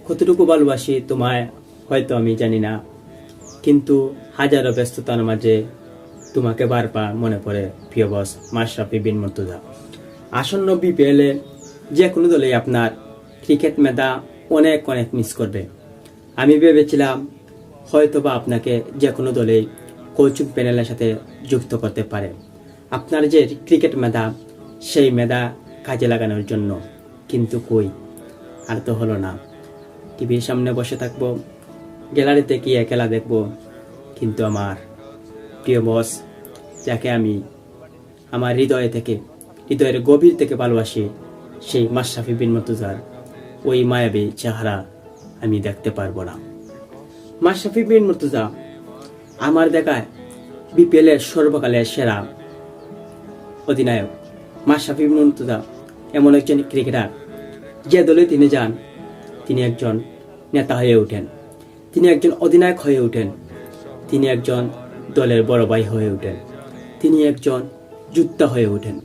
কতটুকু ভালোবাসি তোমায় হয়তো আমি জানি না, কিন্তু হাজারো ব্যস্ততার মাঝে তোমাকে বারবার মনে পড়ে প্রিয় বস মাশরাফি বিন মুর্তজা। আসন্ন বিপিএলে যে কোনো দলেই আপনার ক্রিকেট মেধা অনেক অনেক মিস করবে। আমি ভেবেছিলাম হয়তোবা আপনাকে যে কোনো দলেই কোচিং প্যানেলের সাথে যুক্ত করতে পারে, আপনার যে ক্রিকেট মেধা সেই মেধা কাজে লাগানোর জন্য, কিন্তু কই, আর তো হলো না। টিভির সামনে বসে থাকবো, গ্যালারিতে গিয়ে খেলা দেখবো, কিন্তু আমার প্রিয় বস, যাকে আমি আমার হৃদয়ের গভীর থেকে ভালোবাসি, সেই মাশরাফি বিন মুর্তজার ওই মায়াবী চেহারা আমি দেখতে পারবো না। মাশরাফি বিন মুর্তজা আমার দেখায় বিপিএলের সর্বকালের সেরা অধিনায়ক। মাশরাফি বিন মুর্তজা এমন একজন ক্রিকেটার, যে দলে তিনি যান তিনি একজন নেতা হয়ে ওঠেন, তিনি একজন অধিনায়ক হয়ে ওঠেন, তিনি একজন দলের বড় ভাই হয়ে ওঠেন, তিনি একজন যোদ্ধা হয়ে ওঠেন।